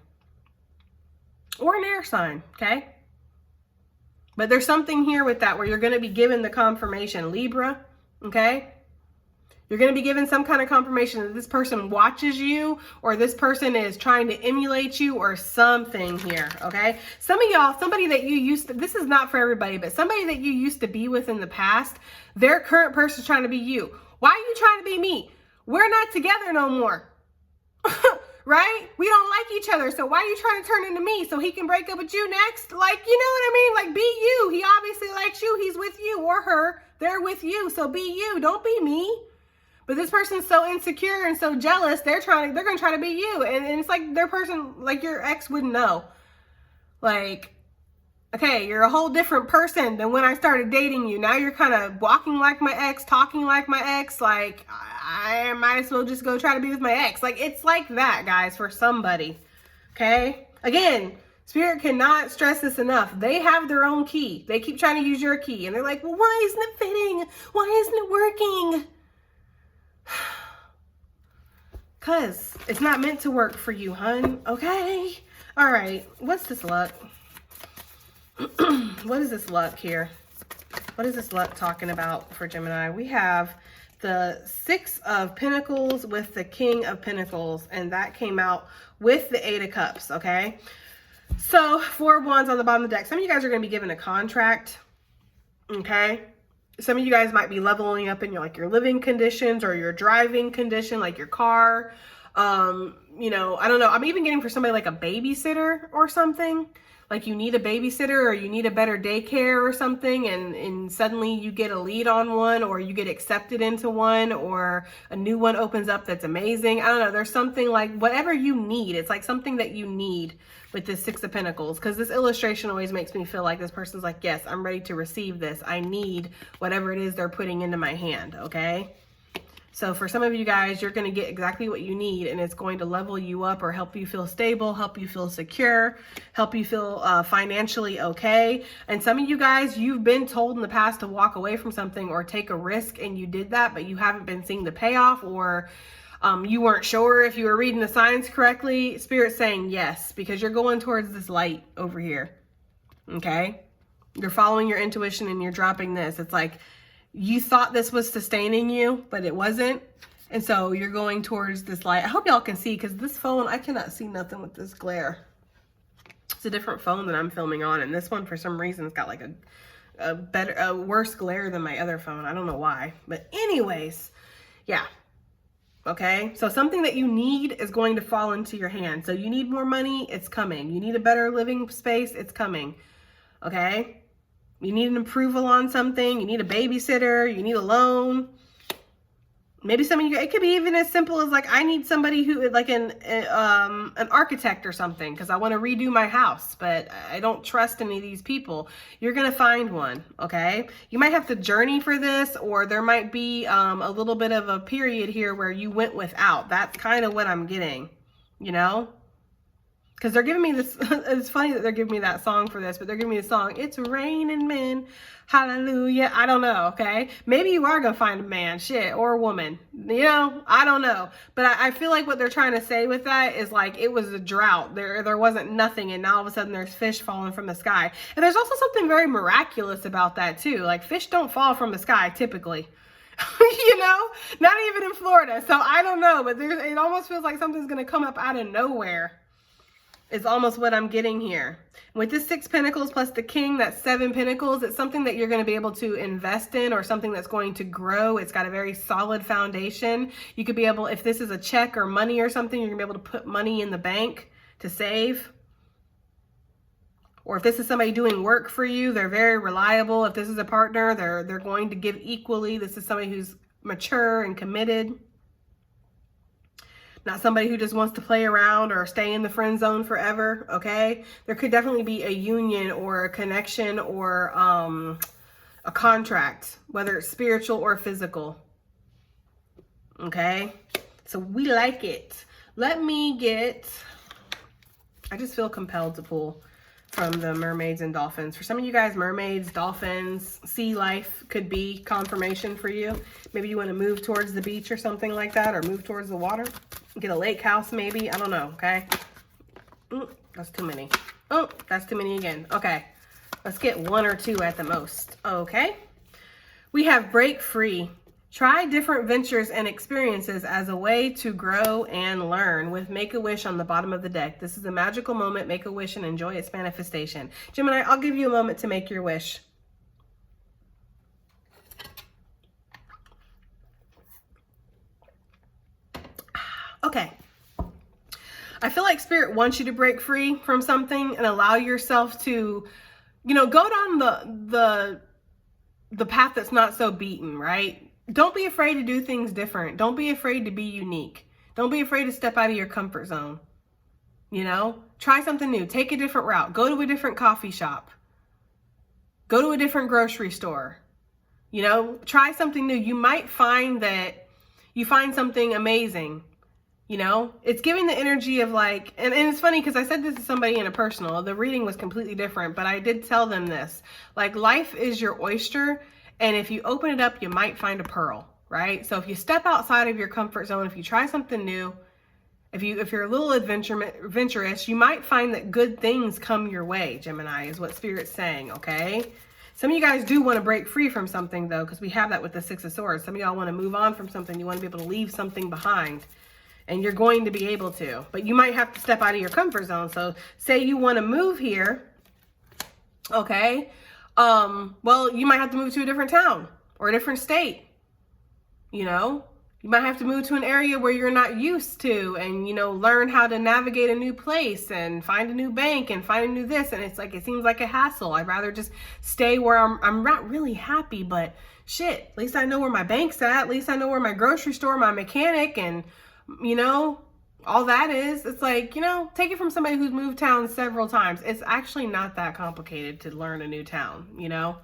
A: Or an air sign, okay? But there's something here with that where you're going to be given the confirmation. Libra, okay? You're going to be given some kind of confirmation that this person watches you, or this person is trying to emulate you, or something here, okay? Some of y'all, somebody that you used to, this is not for everybody, but somebody that you used to be with in the past, their current person is trying to be you. Why are you trying to be me? We're not together no more. Right? We don't like each other. So why are you trying to turn into me so he can break up with you next? Like, you know what I mean? Like, be you. He obviously likes you. He's with you, or her. They're with you. So be you. Don't be me. But this person's so insecure and so jealous. They're going to try to be you. And it's like their person, like your ex wouldn't know. Like, okay, you're a whole different person than when I started dating you. Now you're kind of walking like my ex, talking like my ex. Like, I might as well just go try to be with my ex. Like, it's like that, guys, for somebody. Okay? Again, Spirit cannot stress this enough. They have their own key. They keep trying to use your key. And they're like, well, why isn't it fitting? Why isn't it working? Because it's not meant to work for you, hun. Okay? All right. What's this luck? What is this luck here? What is this luck talking about for Gemini? We have the Six of Pentacles with the King of Pentacles, and that came out with the Eight of Cups, okay? So, Four of Wands on the bottom of the deck. Some of you guys are going to be given a contract, okay? Some of you guys might be leveling up in your living conditions or your driving condition, like your car. You know, I don't know. I'm even getting for somebody like a babysitter or something. Like you need a babysitter or you need a better daycare or something, and suddenly you get a lead on one, or you get accepted into one, or a new one opens up that's amazing. I don't know. There's something like whatever you need. It's like something that you need with this Six of Pentacles, because this illustration always makes me feel like this person's like, yes, I'm ready to receive this. I need whatever it is they're putting into my hand, okay? So for some of you guys, you're going to get exactly what you need, and it's going to level you up or help you feel stable, help you feel secure, help you feel financially okay. And some of you guys, you've been told in the past to walk away from something or take a risk, and you did that, but you haven't been seeing the payoff, or you weren't sure if you were reading the signs correctly. Spirit's saying yes, because you're going towards this light over here, okay? You're following your intuition and you're dropping this. It's like, you thought this was sustaining you, but it wasn't. And so you're going towards this light. I hope y'all can see, because this phone, I cannot see nothing with this glare. It's a different phone that I'm filming on. And this one, for some reason, it's got like a worse glare than my other phone. I don't know why. But anyways, yeah. Okay, so something that you need is going to fall into your hand. So you need more money, it's coming. You need a better living space, it's coming. Okay, you need an approval on something, you need a babysitter, you need a loan. Maybe some of you, it could be even as simple as like, I need somebody who, like an architect or something, because I want to redo my house, but I don't trust any of these people. You're going to find one, okay? You might have to journey for this, or there might be a little bit of a period here where you went without. That's kind of what I'm getting, you know? Because they're giving me this, it's funny that they're giving me that song for this, but they're giving me a song, It's Raining Men, Hallelujah. I don't know, okay? Maybe you are going to find a man, shit, or a woman. You know, I don't know. But I feel like what they're trying to say with that is like, it was a drought. There wasn't nothing, and now all of a sudden there's fish falling from the sky. And there's also something very miraculous about that too. Like, fish don't fall from the sky typically. You know, not even in Florida. So I don't know, but it almost feels like something's going to come up out of nowhere. Is almost what I'm getting here. With this 6 Pentacles plus the King, that's 7 Pentacles. It's something that you're going to be able to invest in, or something that's going to grow. It's got a very solid foundation. You could be able, if this is a check or money or something, you're going to be able to put money in the bank to save. Or if this is somebody doing work for you, they're very reliable. If this is a partner, they're going to give equally. This is somebody who's mature and committed. Not somebody who just wants to play around or stay in the friend zone forever, okay? There could definitely be a union or a connection or a contract, whether it's spiritual or physical, okay? So we like it. Let me get, I just feel compelled to pull from the mermaids and dolphins. For some of you guys, mermaids, dolphins, sea life could be confirmation for you. Maybe you want to move towards the beach or something like that, or move towards the water. Get a lake house maybe. I don't know, okay? That's too many. Oh, that's too many again. Okay, let's get 1 or 2 at the most. Okay, we have break free. Try different ventures and experiences as a way to grow and learn, with Make-A-Wish on the bottom of the deck. This is a magical moment. Make a wish and enjoy its manifestation. Gemini, I'll give you a moment to make your wish. Okay. I feel like Spirit wants you to break free from something and allow yourself to, you know, go down the path that's not so beaten, right? Don't be afraid to do things different. Don't be afraid to be unique. Don't be afraid to step out of your comfort zone. You know, try something new. Take a different route. Go to a different coffee shop. Go to a different grocery store. You know, try something new. You might find that you find something amazing. You know, it's giving the energy of like, and it's funny because I said this to somebody in a personal, the reading was completely different, but I did tell them this, like, life is your oyster. And if you open it up, you might find a pearl, right? So if you step outside of your comfort zone, if you try something new, if you're a little adventurous, you might find that good things come your way, Gemini, is what Spirit's saying, okay? Some of you guys do want to break free from something, though, because we have that with the 6 of Swords. Some of y'all want to move on from something. You want to be able to leave something behind, and you're going to be able to. But you might have to step out of your comfort zone. So say you want to move here, okay? Well, you might have to move to a different town or a different state. You know, you might have to move to an area where you're not used to, and, you know, learn how to navigate a new place and find a new bank and find a new this. And it's like, it seems like a hassle. I'd rather just stay where I'm not really happy, but shit, at least I know where my bank's at. At least I know where my grocery store, my mechanic, and, you know, all that is. It's like, you know, take it from somebody who's moved towns several times. It's actually not that complicated to learn a new town, you know,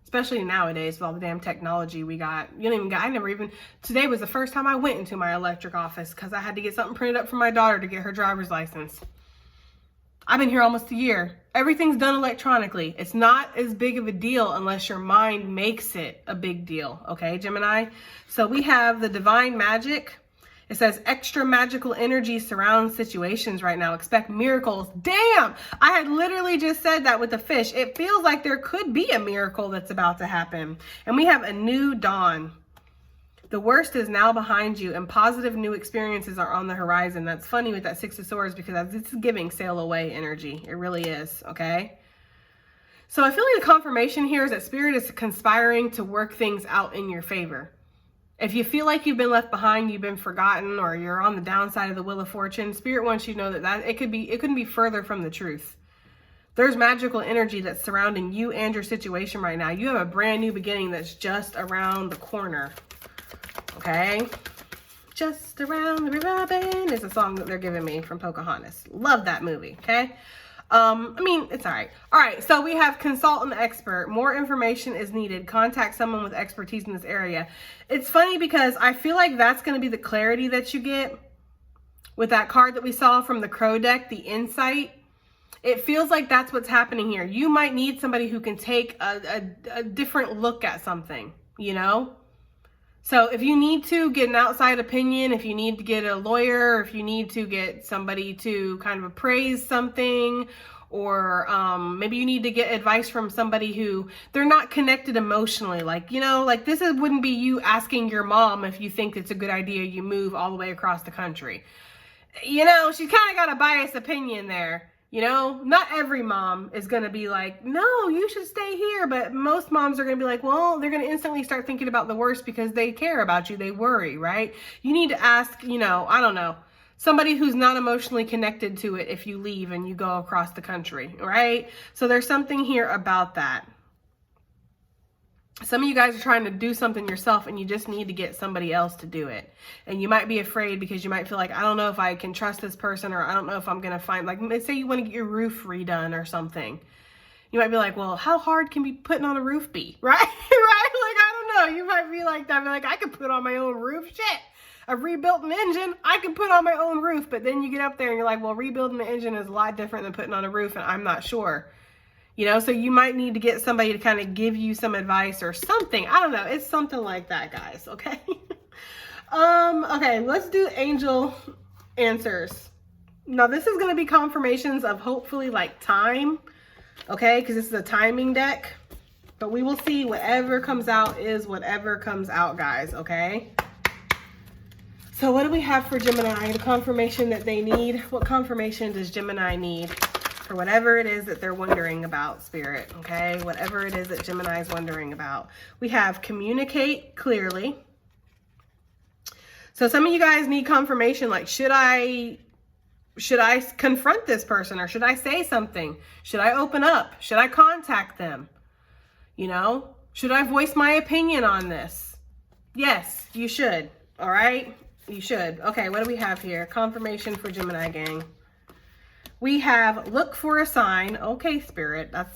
A: especially nowadays with all the damn technology we got. You don't even got, today was the first time I went into my electric office because I had to get something printed up for my daughter to get her driver's license. I've been here almost a year. Everything's done electronically. It's not as big of a deal unless your mind makes it a big deal. Okay, Gemini? So we have the divine magic. It says extra magical energy surrounds situations right now. Expect miracles. Damn! I had literally just said that with the fish. It feels like there could be a miracle that's about to happen. And we have a new dawn. The worst is now behind you, and positive new experiences are on the horizon. That's funny with that 6 of Swords because it's giving sail away energy. It really is, okay? So I feel like the confirmation here is that Spirit is conspiring to work things out in your favor. If you feel like you've been left behind, you've been forgotten, or you're on the downside of the Wheel of Fortune, Spirit wants you to know that it couldn't be further from the truth. There's magical energy that's surrounding you and your situation right now. You have a brand new beginning that's just around the corner. Okay? Just around the river bend is a song that they're giving me from Pocahontas. Love that movie, okay? I mean, it's all right. All right, so we have consult an expert. More information is needed. Contact someone with expertise in this area. It's funny because I feel like that's going to be the clarity that you get with that card that we saw from the Crow deck, the insight. It feels like that's what's happening here. You might need somebody who can take a different look at something, you know? So if you need to get an outside opinion, if you need to get a lawyer, if you need to get somebody to kind of appraise something, or maybe you need to get advice from somebody who they're not connected emotionally. Like, you know, like wouldn't be you asking your mom if you think it's a good idea you move all the way across the country. You know, she's kind of got a biased opinion there. You know, not every mom is going to be like, no, you should stay here. But most moms are going to be like, well, they're going to instantly start thinking about the worst because they care about you. They worry, right? You need to ask, you know, I don't know, somebody who's not emotionally connected to it if you leave and you go across the country, right? So there's something here about that. Some of you guys are trying to do something yourself and you just need to get somebody else to do it. And you might be afraid because you might feel like, I don't know if I can trust this person, or I don't know if I'm going to find, like, say you want to get your roof redone or something. You might be like, well, how hard can be putting on a roof be? Right? Right? Like, I don't know. You might be like that. Be like, I could put on my own roof. Shit. I've rebuilt an engine. I can put on my own roof. But then you get up there and you're like, well, rebuilding the engine is a lot different than putting on a roof. And I'm not sure. You know, so you might need to get somebody to kind of give you some advice or something. I don't know. It's something like that, guys. Okay. Okay, let's do angel answers. Now, this is going to be confirmations of hopefully like time. Okay, because this is a timing deck. But we will see. Whatever comes out is whatever comes out, guys. Okay. So what do we have for Gemini? The confirmation that they need. What confirmation does Gemini need for whatever it is that they're wondering about, Spirit? Okay, whatever it is that Gemini is wondering about. We have communicate clearly. So some of you guys need confirmation, like, should I confront this person, or should I say something? Should I open up? Should I contact them? You know, should I voice my opinion on this? Yes, you should. All right, you should. Okay, what do we have here? Confirmation for Gemini gang. We have look for a sign. Okay, Spirit, that's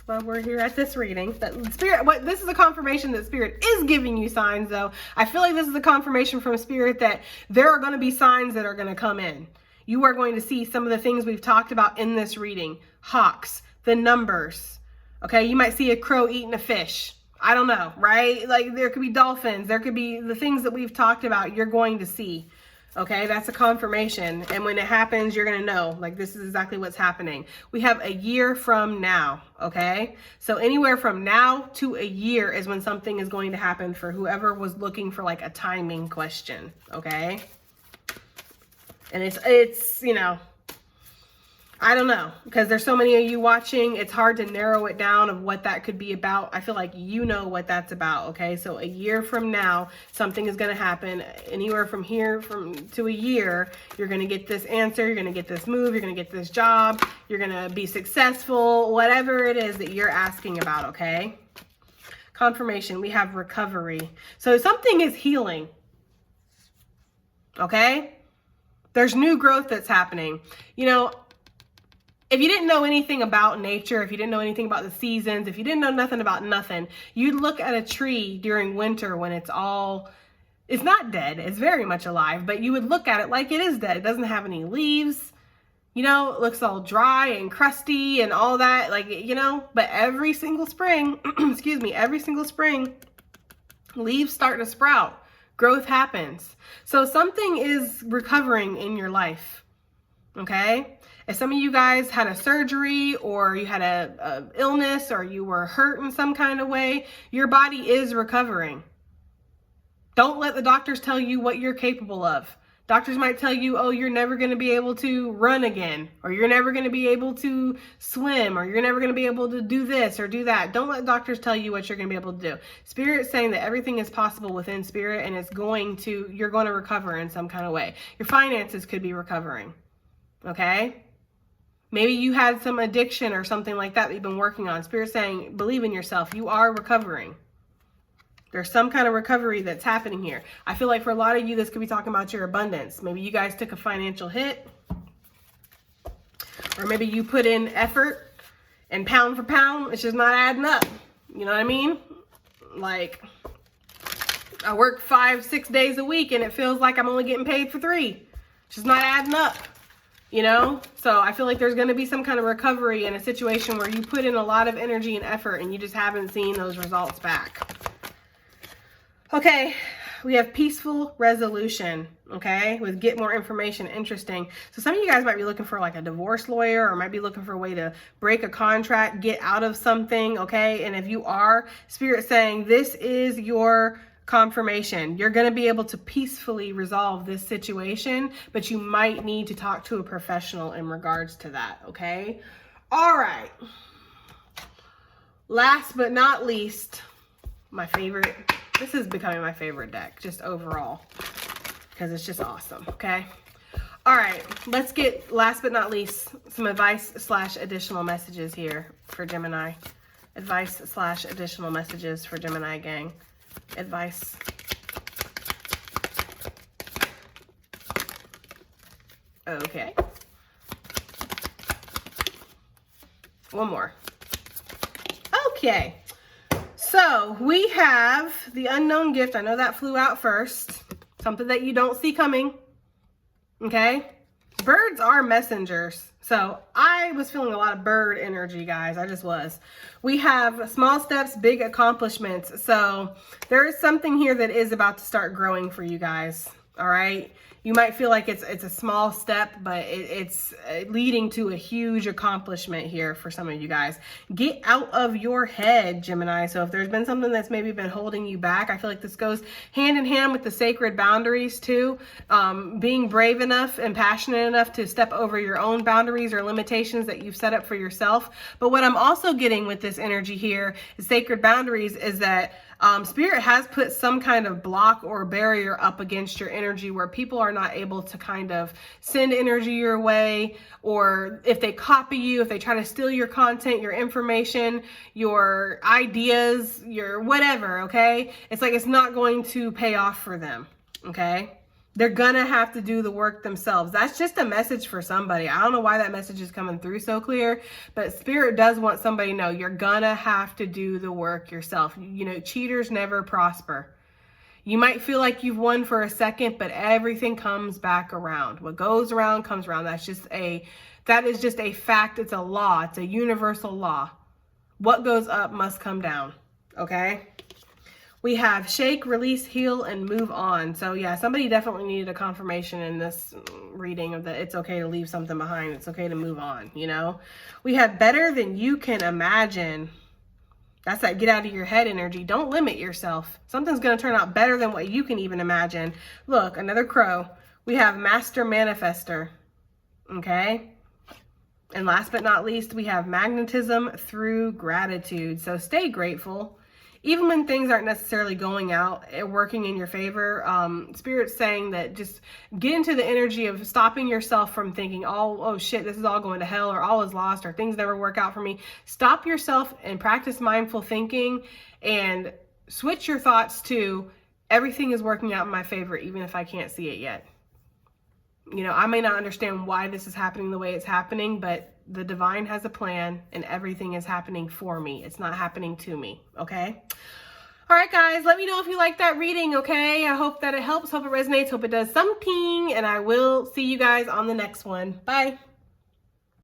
A: why we're here at this reading. That Spirit, this is a confirmation that Spirit is giving you signs, though. I feel like this is a confirmation from Spirit that there are going to be signs that are going to come in. You are going to see some of the things we've talked about in this reading. Hawks, the numbers. Okay, you might see a crow eating a fish. I don't know, right? Like, there could be dolphins. There could be the things that we've talked about. You're going to see. Okay, that's a confirmation. And when it happens, you're going to know, like, this is exactly what's happening. We have a year from now. Okay, so anywhere from now to a year is when something is going to happen for whoever was looking for like a timing question. Okay, and it's you know, I don't know, because there's so many of you watching. It's hard to narrow it down of what that could be about. I feel like you know what that's about. Okay, so a year from now, something is going to happen. Anywhere from here to a year, you're going to get this answer. You're going to get this move. You're going to get this job. You're going to be successful. Whatever it is that you're asking about. Okay. Confirmation. We have recovery. So something is healing. Okay. There's new growth that's happening. You know, if you didn't know anything about nature, if you didn't know anything about the seasons, if you didn't know nothing about nothing, you'd look at a tree during winter when it's not dead, it's very much alive, but you would look at it like it is dead. It doesn't have any leaves, you know, it looks all dry and crusty and all that, like, you know, but every single spring, excuse me, every single spring, leaves start to sprout, growth happens. So something is recovering in your life, okay? If some of you guys had a surgery, or you had a illness, or you were hurt in some kind of way, your body is recovering. Don't let the doctors tell you what you're capable of. Doctors might tell you, oh, you're never going to be able to run again, or you're never going to be able to swim, or you're never going to be able to do this or do that. Don't let doctors tell you what you're going to be able to do. Spirit's saying that everything is possible within spirit, and you're going to recover in some kind of way. Your finances could be recovering. Okay? Maybe you had some addiction or something like that you've been working on. Spirit's saying, believe in yourself. You are recovering. There's some kind of recovery that's happening here. I feel like for a lot of you, this could be talking about your abundance. Maybe you guys took a financial hit, or maybe you put in effort and pound for pound, it's just not adding up. You know what I mean? Like, I work 5-6 days a week and it feels like I'm only getting paid for 3. It's just not adding up, you know? So I feel like there's going to be some kind of recovery in a situation where you put in a lot of energy and effort and you just haven't seen those results back. Okay, we have peaceful resolution, okay, with get more information. Interesting. So some of you guys might be looking for like a divorce lawyer, or might be looking for a way to break a contract, get out of something, okay? And if you are, Spirit saying this is your confirmation. You're going to be able to peacefully resolve this situation, but you might need to talk to a professional in regards to that, okay? All right. Last but not least, my favorite. This is becoming my favorite deck, just overall, because it's just awesome, okay? All right, let's get, last but not least, some advice/additional messages here for Gemini. Advice/additional messages for Gemini gang. Advice. Okay. One more. Okay. So we have the unknown gift. I know that flew out first. Something that you don't see coming. Okay? Birds are messengers. So I was feeling a lot of bird energy, guys. I just was. We have small steps, big accomplishments. So there is something here that is about to start growing for you guys. All right? You might feel like it's a small step, but it's leading to a huge accomplishment here for some of you guys. Get out of your head, Gemini. So if there's been something that's maybe been holding you back, I feel like this goes hand in hand with the sacred boundaries too. Being brave enough and passionate enough to step over your own boundaries or limitations that you've set up for yourself. But what I'm also getting with this energy here, is sacred boundaries, is that Spirit has put some kind of block or barrier up against your energy where people are not able to kind of send energy your way, or if they copy you, if they try to steal your content, your information, your ideas, your whatever, okay? It's like it's not going to pay off for them, okay? They're gonna have to do the work themselves. That's just a message for somebody. I don't know why that message is coming through so clear, but Spirit does want somebody to know you're gonna have to do the work yourself. You know, cheaters never prosper. You might feel like you've won for a second, but everything comes back around. What goes around comes around. That is just a fact. It's a law. It's a universal law. What goes up must come down, okay? We have shake, release, heal, and move on. So yeah, somebody definitely needed a confirmation in this reading of that it's okay to leave something behind. It's okay to move on, you know? We have better than you can imagine. That's that get out of your head energy. Don't limit yourself. Something's going to turn out better than what you can even imagine. Look, another crow. We have master manifester. Okay? And last but not least, we have magnetism through gratitude. So stay grateful. Even when things aren't necessarily going out and working in your favor, Spirit's saying that just get into the energy of stopping yourself from thinking, oh shit, this is all going to hell, or all is lost, or things never work out for me. Stop yourself and practice mindful thinking and switch your thoughts to everything is working out in my favor, even if I can't see it yet. You know, I may not understand why this is happening the way it's happening, but the divine has a plan and everything is happening for me. It's not happening to me, okay? All right, guys, let me know if you like that reading, okay? I hope that it helps, hope it resonates, hope it does something, and I will see you guys on the next one. Bye.